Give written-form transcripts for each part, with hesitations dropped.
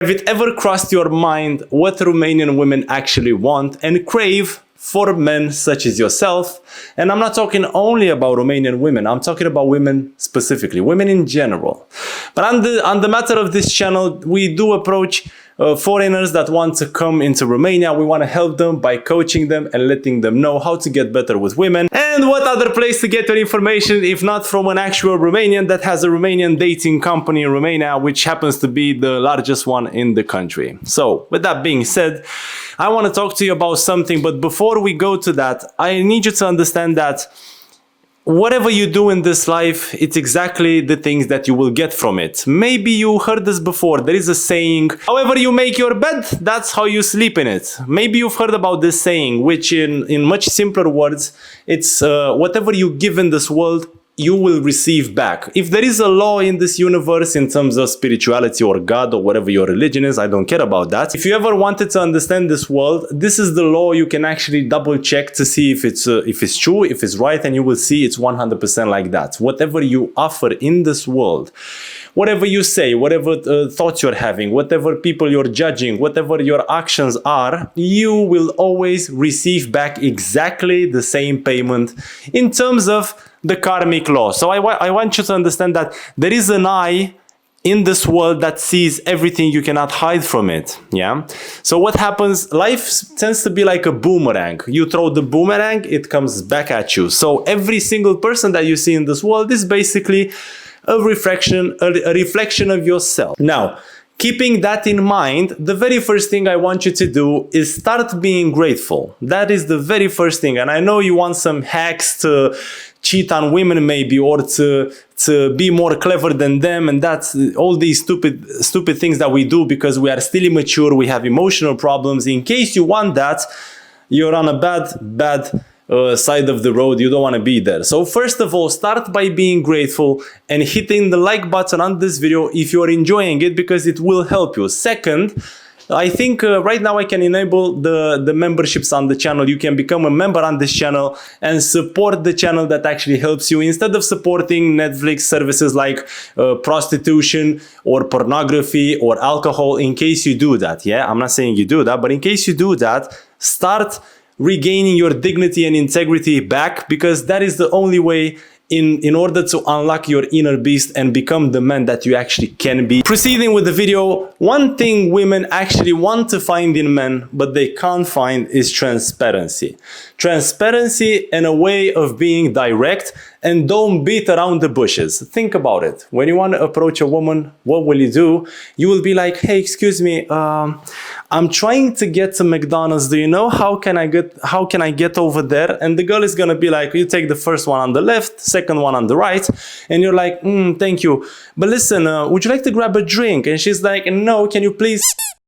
Have it ever crossed your mind what Romanian women actually want and crave for men such as yourself? And I'm not talking only about Romanian women, I'm talking about women specifically, women in general. But on the matter of this channel, we do approach foreigners that want to come into Romania. We want to help them by coaching them and letting them know how to get better with women. And what other place to get your information if not from an actual Romanian that has a Romanian dating company in Romania, which happens to be the largest one in the country. So with that being said, I want to talk to you about something, but before we go to that, I need you to understand that whatever you do in this life, it's exactly the things that you will get from it. Maybe you heard this before. There is a saying, however you make your bed, that's how you sleep in it. Maybe you've heard about this saying, which in much simpler words, it's whatever you give in this world, you will receive back. If there is a law in this universe in terms of spirituality or God or whatever your religion is, I don't care about that. If you ever wanted to understand this world, this is the law. You can actually double check to see if it's true, if it's right, and you will see it's 100% like that. Whatever you offer in this world, whatever you say, whatever thoughts you're having, whatever people you're judging, whatever your actions are, you will always receive back exactly the same payment in terms of the karmic law. So I want you to understand that there is an eye in this world that sees everything. You cannot hide from it. Yeah. So what happens? Life tends to be like a boomerang. You throw the boomerang, it comes back at you. So every single person that you see in this world is basically a reflection of yourself. Now, keeping that in mind, the very first thing I want you to do is start being grateful. That is the very first thing. And I know you want some hacks to cheat on women maybe, or to be more clever than them, and that's all these stupid things that we do because we are still immature, we have emotional problems. In case you want that, you're on a bad side of the road. You don't want to be there. So first of all, start by being grateful and hitting the like button on this video if you're enjoying it, because it will help you. Second, I think right now I can enable the memberships on the channel. You can become a member on this channel and support the channel. That actually helps you instead of supporting Netflix services like prostitution or pornography or alcohol. In case you do that, yeah, I'm not saying you do that, but in case you do that, start regaining your dignity and integrity back, because that is the only way in order to unlock your inner beast and become the man that you actually can be. Proceeding with the video, one thing women actually want to find in men, but they can't find, is transparency. Transparency and a way of being direct, and don't beat around the bushes. Think about it. When you want to approach a woman, what will you do? You will be like, hey, excuse me, I'm trying to get to McDonald's. Do you know how can I get over there? And the girl is gonna be like, you take the first one on the left, second one on the right, and you're like, thank you. But listen, would you like to grab a drink? And she's like, no, can you please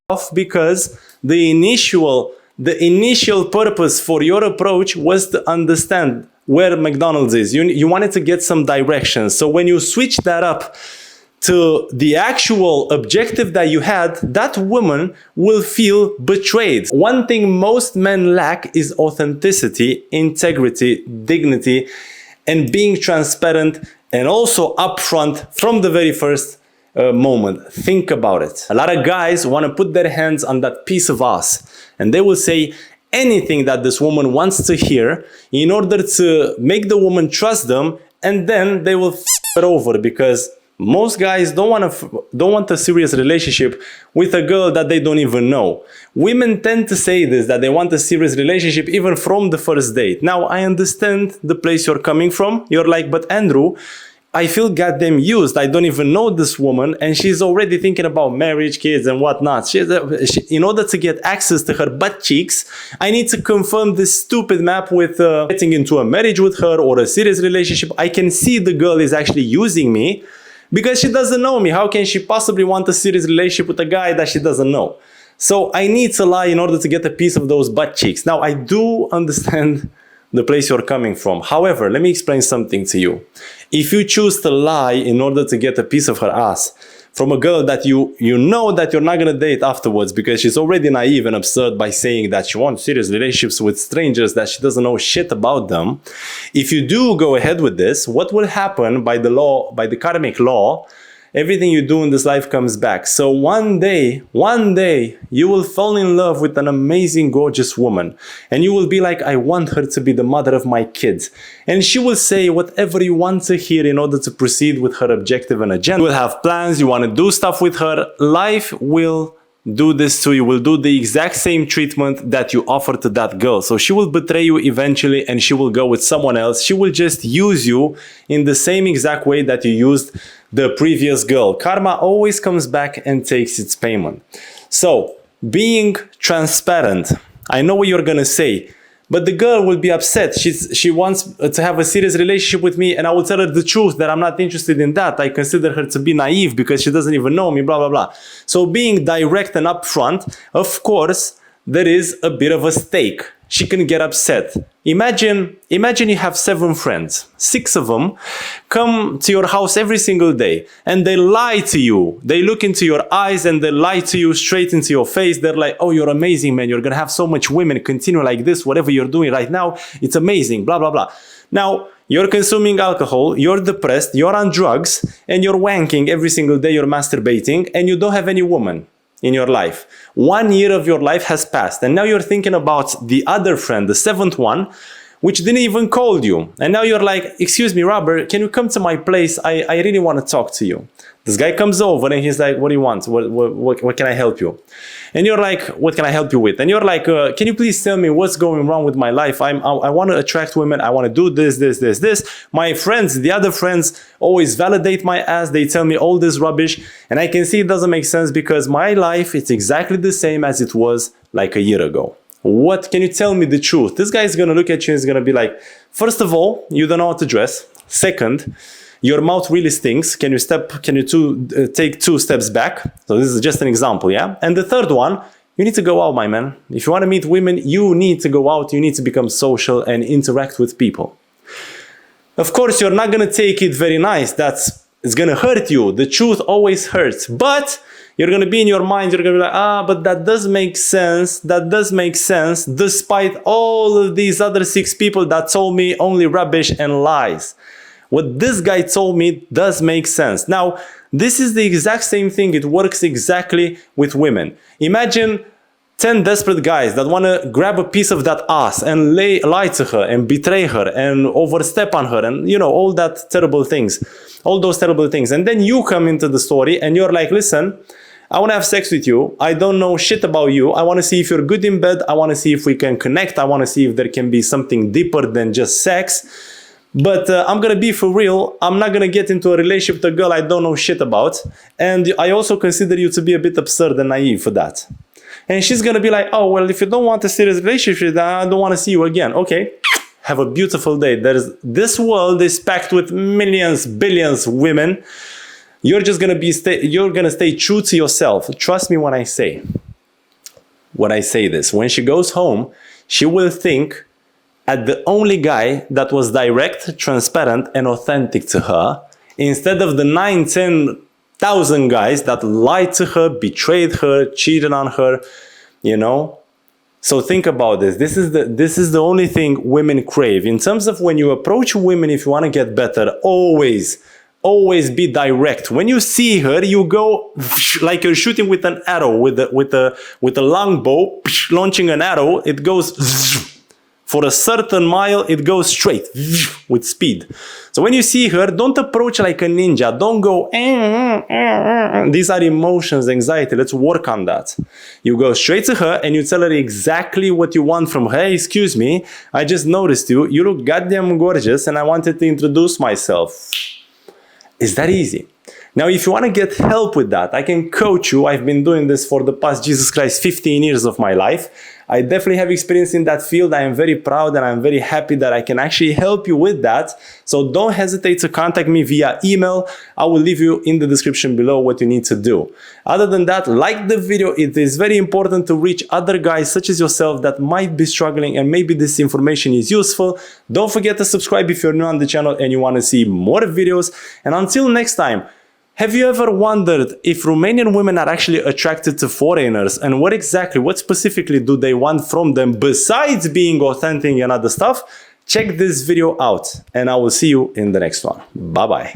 off? Because the initial purpose for your approach was to understand where McDonald's is. You wanted to get some direction. So when you switch that up to the actual objective that you had, that woman will feel betrayed. One thing most men lack is authenticity, integrity, dignity, and being transparent, and also upfront from the very first moment. Think about it. A lot of guys want to put their hands on that piece of ass, and they will say anything that this woman wants to hear in order to make the woman trust them, and then they will f it over, because most guys don't want a serious relationship with a girl that they don't even know. Women tend to say this, that they want a serious relationship even from the first date. Now, I understand the place you're coming from. You're like, but Andrew, I feel goddamn used. I don't even know this woman, and she's already thinking about marriage, kids, and whatnot. In order to get access to her butt cheeks, I need to confirm this stupid map with getting into a marriage with her or a serious relationship. I can see the girl is actually using me because she doesn't know me. How can she possibly want a serious relationship with a guy that she doesn't know? So I need to lie in order to get a piece of those butt cheeks. Now, I do understand the place you're coming from. However, let me explain something to you. If you choose to lie in order to get a piece of her ass from a girl that you know that you're not gonna date afterwards, because she's already naive and absurd by saying that she wants serious relationships with strangers that she doesn't know shit about them. If you do go ahead with this, what will happen by the law, by the karmic law, everything you do in this life comes back. So one day, you will fall in love with an amazing, gorgeous woman. And you will be like, I want her to be the mother of my kids. And she will say whatever you want to hear in order to proceed with her objective and agenda. You will have plans, you want to do stuff with her. Life will do this to you, will do the exact same treatment that you offer to that girl. So she will betray you eventually and she will go with someone else. She will just use you in the same exact way that you used the previous girl. Karma always comes back and takes its payment. So being transparent, I know what you're gonna say, but the girl will be upset. She wants to have a serious relationship with me, and I will tell her the truth that I'm not interested in that. I consider her to be naive because she doesn't even know me, blah, blah, blah. So being direct and upfront, of course, there is a bit of a stake. She can get upset. Imagine you have 7 friends. 6 of them come to your house every single day and they lie to you. They look into your eyes and they lie to you straight into your face. They're like, oh, you're amazing, man. You're going to have so much women. Continue like this. Whatever you're doing right now, it's amazing, blah, blah, blah. Now, you're consuming alcohol, you're depressed, you're on drugs, and you're wanking every single day, you're masturbating, and you don't have any woman in your life. 1 year of your life has passed, and now you're thinking about the other friend, the 7th one, which didn't even call you. And now you're like, excuse me, Robert, can you come to my place? I really want to talk to you. This guy comes over and he's like, what do you want? What can I help you? And you're like, what can I help you with? And you're like, can you please tell me what's going wrong with my life? I want to attract women. I want to do this. My friends, the other friends always validate my ass. They tell me all this rubbish. And I can see it doesn't make sense because my life, it's exactly the same as it was like a year ago. What can you tell me the truth? This guy is going to look at you and is going to be like, first of all, you don't know how to dress. Second, your mouth really stinks. Can you take 2 steps back? So this is just an example, yeah? And the third one, you need to go out, my man. If you want to meet women, you need to go out. You need to become social and interact with people. Of course, you're not going to take it very nice. It's going to hurt you. The truth always hurts. But you're going to be in your mind, you're going to be like, but that does make sense. That does make sense, despite all of these other 6 people that told me only rubbish and lies. What this guy told me does make sense. Now, this is the exact same thing. It works exactly with women. Imagine 10 desperate guys that want to grab a piece of that ass and lie to her and betray her and overstep on her and, all that terrible things, all those terrible things. And then you come into the story and you're like, listen, I want to have sex with you. I don't know shit about you. I want to see if you're good in bed. I want to see if we can connect. I want to see if there can be something deeper than just sex. But I'm going to be for real. I'm not going to get into a relationship with a girl I don't know shit about. And I also consider you to be a bit absurd and naive for that. And she's going to be like, oh, well, if you don't want a serious relationship, then I don't want to see you again. Okay, have a beautiful day. This world is packed with millions, billions of women. You're just going to stay true to yourself. Trust me when I say this. When she goes home, she will think at the only guy that was direct, transparent, and authentic to her, instead of the 9,000-10,000 guys that lied to her, betrayed her, cheated on her, So think about this. This is the only thing women crave. In terms of when you approach women, if you want to get better, always be direct. When you see her, you go like you're shooting with an arrow, with a long bow, launching an arrow. It goes for a certain mile, it goes straight with speed. So when you see her, don't approach like a ninja. Don't go, these are emotions, anxiety. Let's work on that. You go straight to her and you tell her exactly what you want from her. Hey, excuse me, I just noticed you. You look goddamn gorgeous and I wanted to introduce myself. It's that easy. Now, if you want to get help with that, I can coach you. I've been doing this for the past, 15 years of my life. I definitely have experience in that field. I am very proud and I'm very happy that I can actually help you with that. So don't hesitate to contact me via email. I will leave you in the description below what you need to do. Other than that, like the video. It is very important to reach other guys such as yourself that might be struggling and maybe this information is useful. Don't forget to subscribe if you're new on the channel and you want to see more videos. And until next time, have you ever wondered if Romanian women are actually attracted to foreigners and what specifically do they want from them besides being authentic and other stuff? Check this video out and I will see you in the next one. Bye bye.